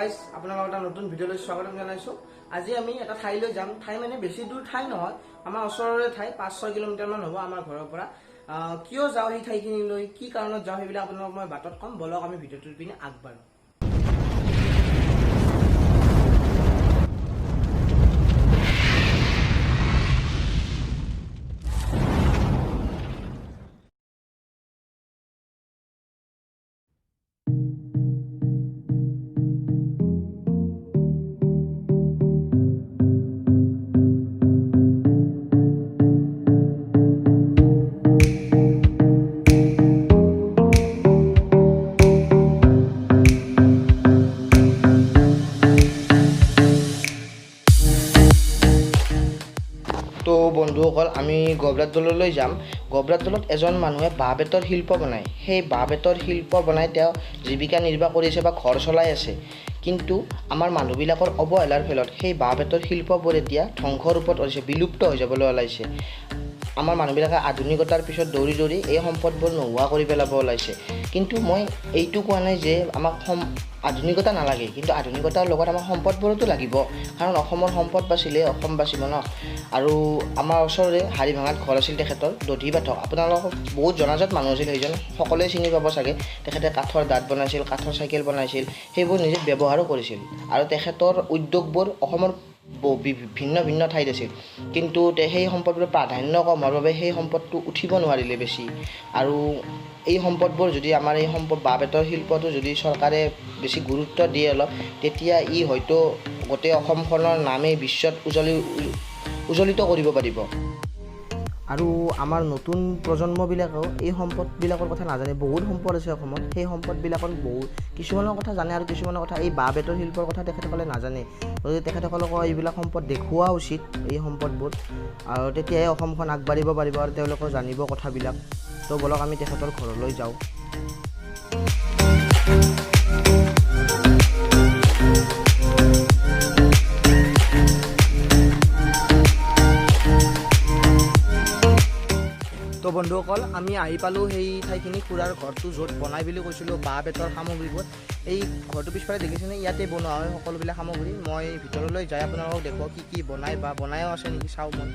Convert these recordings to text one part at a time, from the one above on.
Guys আপোনালোকৰ এটা নতুন ভিডিঅ'লৈ স্বাগতম জনাইছোঁ। আজি আমি এটা ঠাইলৈ যাম। ঠাই মানে বেছি দূৰ ঠাই নহয়, আমাৰ ওচৰৰে ঠাই 5-6 কিলোমিটাৰমান হ'ব আমাৰ ঘৰৰ পৰা। কিয় যাওঁ সেই ঠাইখিনিলৈ, কি কাৰণত যাওঁ সেইবিলাক আপোনালোকক মই বাটত ক'ম। বলক আমি ভিডিঅ'টোৰ পিনে আগবাঢ়ো। তো বন্ধুসকল, আমি গবৰাত দললৈ যাম। গবৰাত দলত এজন মানুহে বাঁহ বেতৰ শিল্প বনায়। সেই বাঁহ বেতৰ শিল্প বনাই তেওঁ জীৱিকা নিৰ্বাহ কৰিছে বা ঘৰ চলাই আছে। কিন্তু আমাৰ মানুহবিলাকৰ অৱহেলাৰ ফলত সেই বাঁহ বেতৰ শিল্পবোৰ এতিয়া ধ্বংসৰ ৰূপত হৈছে, বিলুপ্ত হৈ যাবলৈ ওলাইছে। আমাৰ মানুহবিলাকে আধুনিকতাৰ পিছত দৌৰি দৌৰি এই সম্পদবোৰ নোহোৱা কৰি পেলাব ওলাইছে। কিন্তু মই এইটো কোৱা নাই যে আমাক আধুনিকতা নালাগে, কিন্তু আধুনিকতাৰ লগত আমাৰ সম্পদবোৰতো লাগিব। কাৰণ অসমৰ সম্পদ বাচিলে অসম বাচিব ন। আৰু আমাৰ ওচৰৰে হাৰিভাঙাত ঘৰ আছিল তেখেতৰ, দধি বাথক। আপোনালোকক বহুত জনাজাত মানুহ আছিল সেইজন, সকলোৱে চিনি পাব চাগে। তেখেতে কাঠৰ দাঁত বনাইছিল, কাঠৰ চাইকেল বনাইছিল, সেইবোৰ নিজে ব্যৱহাৰো কৰিছিল। আৰু তেখেতৰ উদ্যোগবোৰ অসমৰ ভিন্ন ভিন্ন ঠাইত আছিল। কিন্তু সেই সম্পদবোৰ প্ৰাধান্য কম হোৱাৰ বাবে সেই সম্পদটো উঠিব নোৱাৰিলে বেছি। আৰু এই সম্পদবোৰ যদি আমাৰ এই বাঁহ বেতৰ শিল্পটো যদি চৰকাৰে বেছি গুৰুত্ব দিয়ে অলপ, তেতিয়া ই হয়তো গোটেই অসমখনৰ নামেই বিশ্বত উজ্বলিত কৰিব পাৰিব। আৰু আমাৰ নতুন প্ৰজন্মবিলাকেও এই সম্পদবিলাকৰ কথা নাজানে। বহুত সম্পদ আছে অসমত, সেই সম্পদবিলাকৰ কিছুমানৰ কথা জানে আৰু কিছুমানৰ কথা এই বাঁহ বেতৰ শিল্পৰ কথা তেখেতসকলে নাজানে। গতিকে তেখেতসকলক এইবিলাক সম্পদ দেখুওৱা উচিত, এই সম্পদবোৰ। আৰু তেতিয়াহে অসমখন আগবাঢ়িব পাৰিব আৰু তেওঁলোকেও জানিব কথাবিলাক। তো বলক আমি তেখেতৰ ঘৰলৈ যাওঁ। তো বন্ধুসকল, আমি আহি পালোঁ সেই ঠাইখিনি, খুৰাৰ ঘৰটো য'ত বনাই বুলি কৈছিলোঁ বাঁহ বেতৰ সামগ্ৰীবোৰ। এই ঘৰটো পিছফালে দেখিছেনে, ইয়াতে বনোৱা হয় সকলোবিলাক সামগ্ৰী। মই ভিতৰলৈ যাই আপোনালোকক দেখুৱাওঁ কি কি বনাই বা বনায়ো আছে নেকি চাওঁ মই।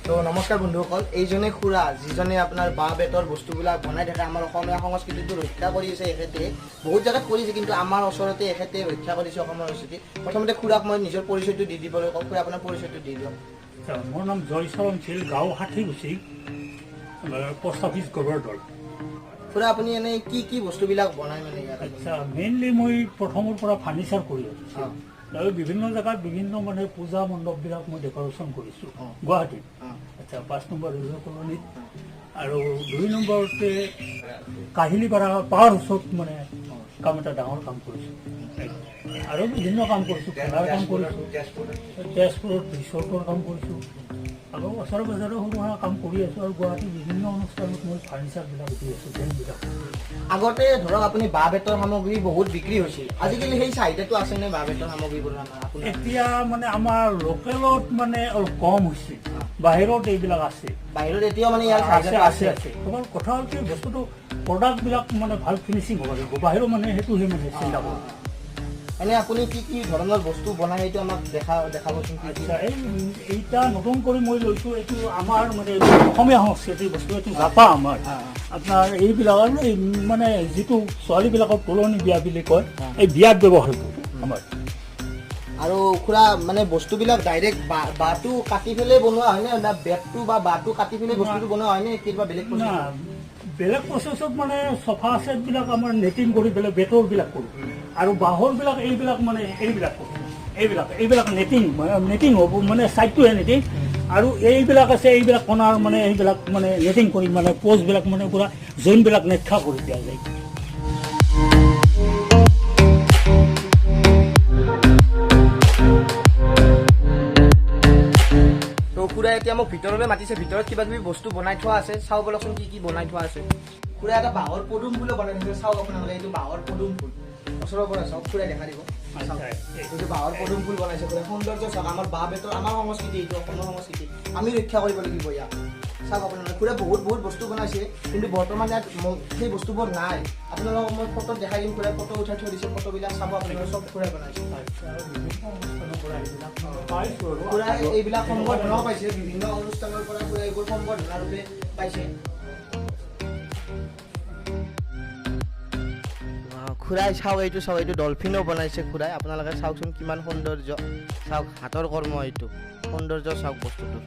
তো নমস্কাৰ বন্ধুসকল, এইজনে খুৰা, যিজনে আপোনাৰ বাঁহ বেতৰ বস্তুবিলাক বনাই থাকে। আমাৰ অসমীয়া সংস্কৃতিটো ৰক্ষা কৰি আছে এখেতে। বহুত জেগাত কৰিছে, কিন্তু আমাৰ ওচৰতে এখেতে ৰক্ষা কৰিছে অসমৰ সংস্কৃতি। প্ৰথমতে খুৰাক মই নিজৰ পৰিচয়টো দি দিবলৈ কওঁ। খুৰা, আপোনাৰ পৰিচয়টো দি দিয়ক। মোৰ নাম জয়চৰণ ছিল, গাঁও ষাঠিগুচি, পোষ্ট অফিচ গবৰদল। খুৰা, আপুনি এনেই কি কি বস্তুবিলাক বনাই মানে ইয়াত? আচ্ছা, মেইনলি মই প্ৰথমৰ পৰা ফাৰ্নিচাৰ কৰি আছোঁ। আৰু বিভিন্ন জেগাত বিভিন্ন মানে পূজা মণ্ডপবিলাক মই ডেকৰেশ্যন কৰিছোঁ গুৱাহাটীত। আচ্ছা, 5 নম্বৰ ৰেলৱে কলনীত। আৰু 2 নম্বৰতে কাহিলীপাৰা পাৱাৰ হাউচত মানে কাম এটা ডাঙৰ কাম কৰিছোঁ। আৰু বিভিন্ন কাম কৰিছোঁ, খেলাৰ কাম কৰিছোঁ, তেজপুৰত ৰিচৰ্টৰ কাম কৰিছোঁ। আৰু ওচৰে পাজৰে সৰু সুৰা কাম কৰি আছোঁ। আৰু গুৱাহাটীৰ বিভিন্ন অনুষ্ঠানত মই ফাৰ্নিচাৰবিলাক দি আছোঁ, ব্ৰেণ্ডবিলাক। আগতে ধৰক আপুনি বাঁহ বেতৰ সামগ্ৰী বহুত বিক্ৰী হৈছিল, আজিকালি সেই চাহিদাটো আছেনে বাঁহ বেতৰ সামগ্ৰীবোৰ? এতিয়া মানে আমাৰ লোকেলত মানে অলপ কম হৈছে, বাহিৰত এইবিলাক আছে। বাহিৰত এতিয়াও মানে ইয়াৰ চাহিদা আছে। তোমাৰ কথা হ'ল কি, বস্তুটো প্ৰডাক্টবিলাক মানে ভাল ফিনিচিং হ'ব লাগিব, বাহিৰৰ মানে সেইটোহে মানে চিন্তা কৰোঁ। এনেই আপুনি কি কি ধৰণৰ বস্তু বনাই সেইটো আমাক দেখাবচোন। আচ্ছা, এইটা নতুন কৰি মই লৈছোঁ, এইটো আমাৰ মানে অসমীয়া সংস্কৃতিৰ বস্তু, এইটো জাপা আমাৰ। আপোনাৰ এইবিলাক আৰু এই মানে যিটো ছোৱালীবিলাকৰ তোলনি বিয়া বুলি কয়, এই বিয়াত ব্যৱহাৰ কৰোঁ আমাৰ। আৰু খুৰা, মানে বস্তুবিলাক ডাইৰেক্ট বাঁহটো কাটি পেলাই বনোৱা হয়নে, না বেতটো বা বাঁহটো কাটি পেলাই বস্তুটো বনোৱা হয়নে, কিবা বেলেগ প্ৰচেছ? বেলেগ প্ৰচেছত মানে চফা ছেটবিলাক আমাৰ নেটিং কৰি পেলাই বেতৰবিলাক কৰোঁ। আৰু বাঁহৰবিলাক এইবিলাক মানে এইবিলাক কৰোঁ, এইবিলাক নেটিং হ'ব, মানে ছাইডটোহে নেটিং। আৰু এইবিলাক আছে, এইবিলাক কণাৰ মানে এইবিলাক মানে নেটিং কৰি মানে প'ষ্টবিলাক মানে পূৰা জইনবিলাক নেটখা কৰি দিয়া যায়। তো খুৰা এতিয়া মোক ভিতৰলৈ মাতিছে, ভিতৰত কিবা কিবি বস্তু বনাই থোৱা আছে, চাওঁ বলকচোন কি কি বনাই থোৱা আছে। খুৰা এটা বাঁহৰ পদুম ফুলো বনাই থৈছে, চাওক আপোনালোকে। এইটো বাঁহৰ পদুম ফুল, ওচৰৰ পৰা চাওক, খুৰাই দেখা দিব। এইটো বাঁহৰ পদুম ফুল বনাইছে খুৰাই, সৌন্দৰ্য চাওক। আমাৰ বাঁহ বেতৰ, আমাৰ সংস্কৃতি, এইটো অসমৰ সংস্কৃতি, আমি ৰক্ষা কৰিব লাগিব ইয়াক। চাওক আপোনালোকে খুৰাই বহুত বহুত বস্তু বনাইছে কিন্তু বৰ্তমান ইয়াত সেই বস্তুবোৰ নাই আপোনালোকক মই ফটোত দেখাই দিম খুৰাই ফটো উঠাই থৈ দিছে ফটোবিলাক চাব আপোনালোকে চব খুৰাই বনাইছে খুৰাই এইবিলাক সম্বৰ্ধনাও পাইছে বিভিন্ন অনুষ্ঠানৰ পৰা খুৰাই এইবোৰ সম্বৰ্ধনা ৰূপে পাইছে খুৰাই চাওক এইটো ডলফিনো বনাইছে খুৰাই আপোনালোকে চাওকচোন কিমান সৌন্দৰ্য চাওক হাতৰ কৰ্ম এইটো সৌন্দৰ্য চাওক বস্তুটো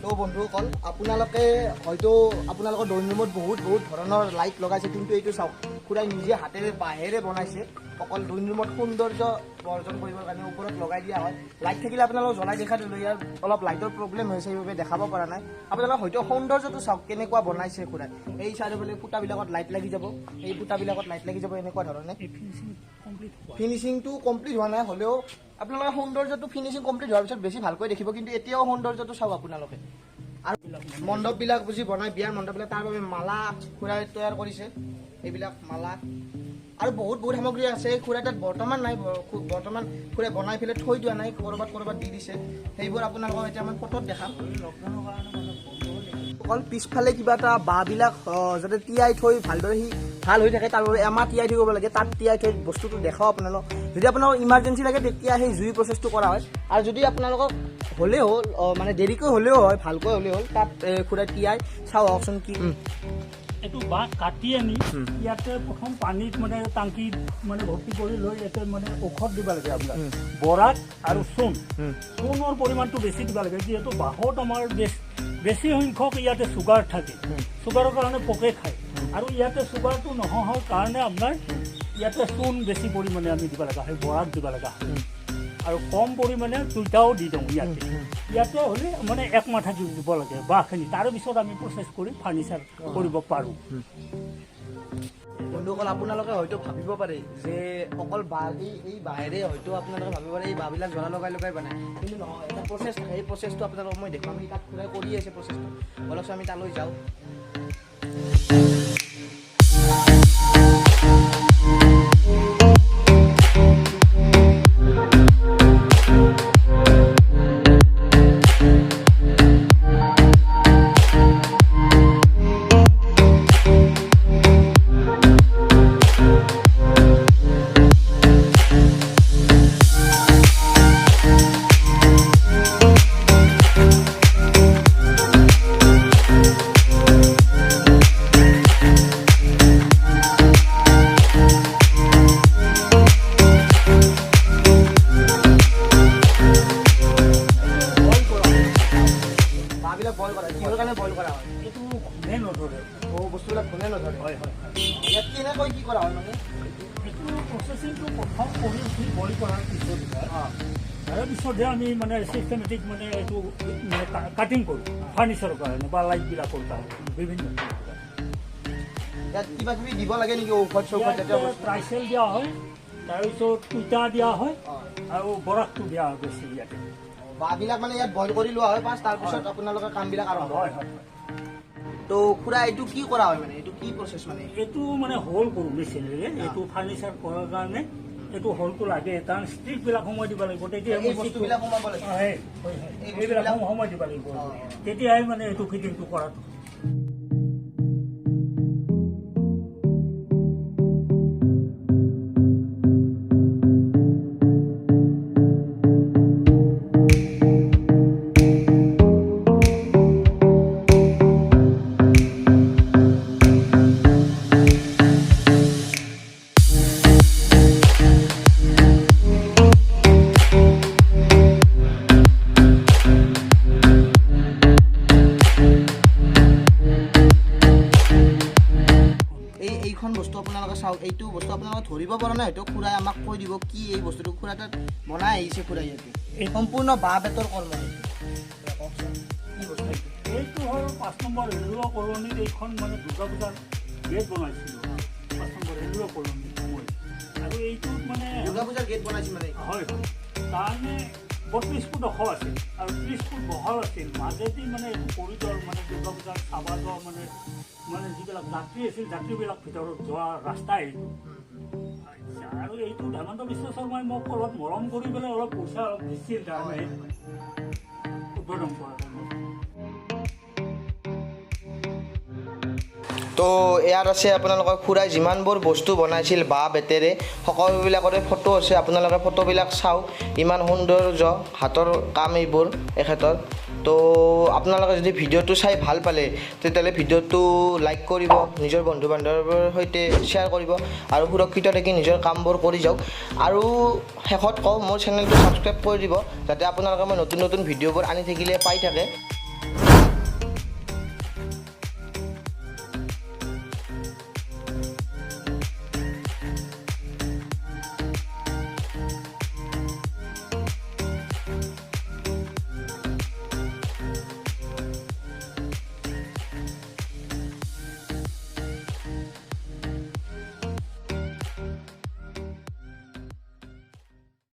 তো বন্ধুসকল আপোনালোকে হয়তো আপোনালোকৰ ড্ৰয়িং ৰুমত বহুত ধৰণৰ লাইট লগাইছে কিন্তু এইটো চাওক খুৰাই নিজে হাতেৰে বাঁহেৰে বনাইছে অকল ড্ৰয়িং ৰুমত সৌন্দৰ্য বৰ্জন কৰিবৰ কাৰণে ওপৰত লগাই দিয়া হয় লাইট থাকিলে আপোনালোকক জ্বলাই দেখা দিলোঁ ইয়াৰ অলপ লাইটৰ প্ৰব্লেম হৈছে সেইবাবে দেখাব পৰা নাই আপোনালোকে হয়তো সৌন্দৰ্যটো চাওক কেনেকুৱা বনাইছে খুৰাই এই চাৰিওফালে ফুটাবিলাকত লাইট লাগি যাব এই ফুটাবিলাকত লাইট লাগি যাব এনেকুৱা ধৰণে ফিনিচিংটো কমপ্লিট হোৱা নাই হ'লেও আপোনালোকে সৌন্দৰ্যটো ফিনিচিং কমপ্লিট হোৱাৰ পিছত বেছি ভালকৈ দেখিব কিন্তু এতিয়াও সৌন্দৰ্যটো চাওক আপোনালোকে আৰু মণ্ডপবিলাক বুজি বনাই বিয়াৰ মণ্ডপবিলাক তাৰ বাবে মালা খুৰাই তৈয়াৰ কৰিছে এইবিলাক মালা আৰু বহুত সামগ্ৰী আছে খুৰাই তাত বৰ্তমান নাই বৰ্তমান খুৰাই বনাই পেলাই থৈ দিয়া নাই ক'ৰবাত দি দিছে সেইবোৰ আপোনালোকক এতিয়া মই ফটোত দেখাম অকল পিছফালে কিবা এটা বাঁহবিলাক যাতে তিয়াই থৈ ভালদৰে সি ভাল হৈ থাকে তাৰ বাবে এমাহ তিয়াই থাকিব লাগে তাত তিয়াই থৈ বস্তুটো দেখাওঁ আপোনালোক যদি আপোনালোকক ইমাৰ্জেঞ্চি লাগে তেতিয়া সেই জুই প্ৰচেছটো কৰা হয় আৰু যদি আপোনালোকক হ'লেই হ'ল মানে দেৰিকৈ হ'লেও হয় ভালকৈ হ'লেই হ'ল তাত খুৰাই তিয়াই চাওকচোন কি এইটো বাঁহ কাটি আনি ইয়াতে প্ৰথম পানীত মানে টাংকিত মানে ভৰ্তি কৰি লৈ ইয়াতে মানে ঔষধ দিব লাগে আপোনাৰ বৰাত আৰু চূণৰ পৰিমাণটো বেছি দিব লাগে যিহেতু বাঁহত আমাৰ বেছি সংখ্যক ইয়াতে চুগাৰ থাকে চুগাৰৰ কাৰণে পোকে খায় আৰু ইয়াতে চুগাৰটো নোহোৱাৰ কাৰণে আপোনাৰ ইয়াতে চূণ বেছি পৰিমাণে আমি দিব লগা হয় বৰাত দিব লগা হয় আৰু কম পৰিমাণে দুইটাও দি দিওঁ ইয়াতে হ'লে মানে একমাহ থাকি দিব লাগে বাঁহখিনি তাৰপিছত আমি প্ৰচেছ কৰি ফাৰ্নিচাৰ কৰিব পাৰোঁ বন্ধুসকল আপোনালোকে হয়তো ভাবিব পাৰে যে অকল বাঁহ এই বাঁহেৰে হয়তো আপোনালোকে ভাবিব পাৰে এই বাঁহবিলাক জ্বলা লগাই বনায় কিন্তু নহয় এটা প্ৰচেছ থাকে সেই প্ৰচেছটো আপোনালোকক মই দেখুৱাম আমি তাত খুৰাই কৰি আছে প্ৰচেছটো অলপ আমি তালৈ যাওঁ বস্তুবিলাক কোনে নধৰে হয় ইয়াত কেনেকৈ কি কৰা হয় মানে এইটো প্ৰচেছিংটো প্ৰথম কৰি উঠি বইল কৰাৰ পিছত তাৰপিছতহে আমি মানে চিষ্টেমেটিক মানে এইটো মানে কাটিং কৰোঁ ফাৰ্নিচাৰৰ কাৰণে বা লাইটবিলাকৰ কাৰণে বিভিন্ন ইয়াত কিবা কিবি দিব লাগে নেকি ঔষধ চৌষধ ট্ৰাইচেল দিয়া হয় তাৰপিছত ইটা দিয়া হয় আৰু বৰফটো দিয়া হয় বেছি ইয়াতে বাঁহবিলাক মানে ইয়াত বইল কৰি লোৱা হয় পাছ তাৰপিছত আপোনালোকৰ কামবিলাক আৰম্ভ হয় তো খুৰা এইটো কি কৰা হয় মানে এইটো কি প্ৰচেছ মানে এইটো মানে হোল কৰোঁ মেচিনেৰে এইটো ফাৰ্নিচাৰ কৰাৰ কাৰণে এইটো হোলটো লাগে কাৰণ ষ্ট্ৰিপবিলাক সময় দিব লাগিব তেতিয়া বস্তুবিলাক সোমাব লাগিব এইবিলাক সময় দিব লাগিব তেতিয়াই মানে এইটো ফিটিংটো কৰাটো বস্তু আপোনালোকে চাওক এইটো বস্তু আপোনালোকে ধৰিব পৰা নাই হয়তো খুৰাই আমাক কৈ দিব কি এই বস্তুটো খুৰাই তাত বনাই আহিছে খুৰাই ইয়াতে এই সম্পূৰ্ণ বাঁহ বেতৰ কৰ্ম এইটো হ'ল 5 নম্বৰ ৰেলৱে কলনীত এইখন মানে দুৰ্গা পূজাৰ গেট বনাইছিলোঁ 5 নম্বৰ ৰেলৱে কলনীত মই আৰু এইটোত মানে দুৰ্গা পূজাৰ গেট বনাইছিল মানে হয় কাৰণে 32 ফুট ওখ আছিল আৰু 30 ফুট বহল আছিল মাজেদি মানে এইটো কৰিডৰ মানে দুৰ্গা পূজাৰ চাব যোৱা মানে যিবিলাক যাত্ৰী আছিল যাত্ৰীবিলাক ভিতৰত যোৱা ৰাস্তা এইটো আৰু এইটো ধৰ্মেন্দ্ৰ বিশ্ব শৰ্মাই মোক অলপ মৰম কৰি পেলাই অলপ পইচা অলপ দিছিল তাৰমানে উদ্বোধন কৰা হয়। তো ইয়াত আছে আপোনালোকৰ খুৰাই যিমানবোৰ বস্তু বনাইছিল বাঁহ বেতেৰে সকলোবিলাকৰে ফটো আছে, আপোনালোকে ফটোবিলাক চাওক। ইমান সৌন্দৰ্য হাতৰ কাম এইবোৰ এখেতৰ। তো আপোনালোকে যদি ভিডিঅ'টো চাই ভাল পালে তেতিয়াহ'লে ভিডিঅ'টো লাইক কৰিব, নিজৰ বন্ধু বান্ধৱৰ সৈতে শ্বেয়াৰ কৰিব আৰু সুৰক্ষিত থাকি নিজৰ কামবোৰ কৰি যাওক। আৰু শেষত কওঁ, মোৰ চেনেলটো ছাবস্ক্ৰাইব কৰি দিব যাতে আপোনালোকে মই নতুন নতুন ভিডিঅ'বোৰ আনি থাকিলে পাই থাকে।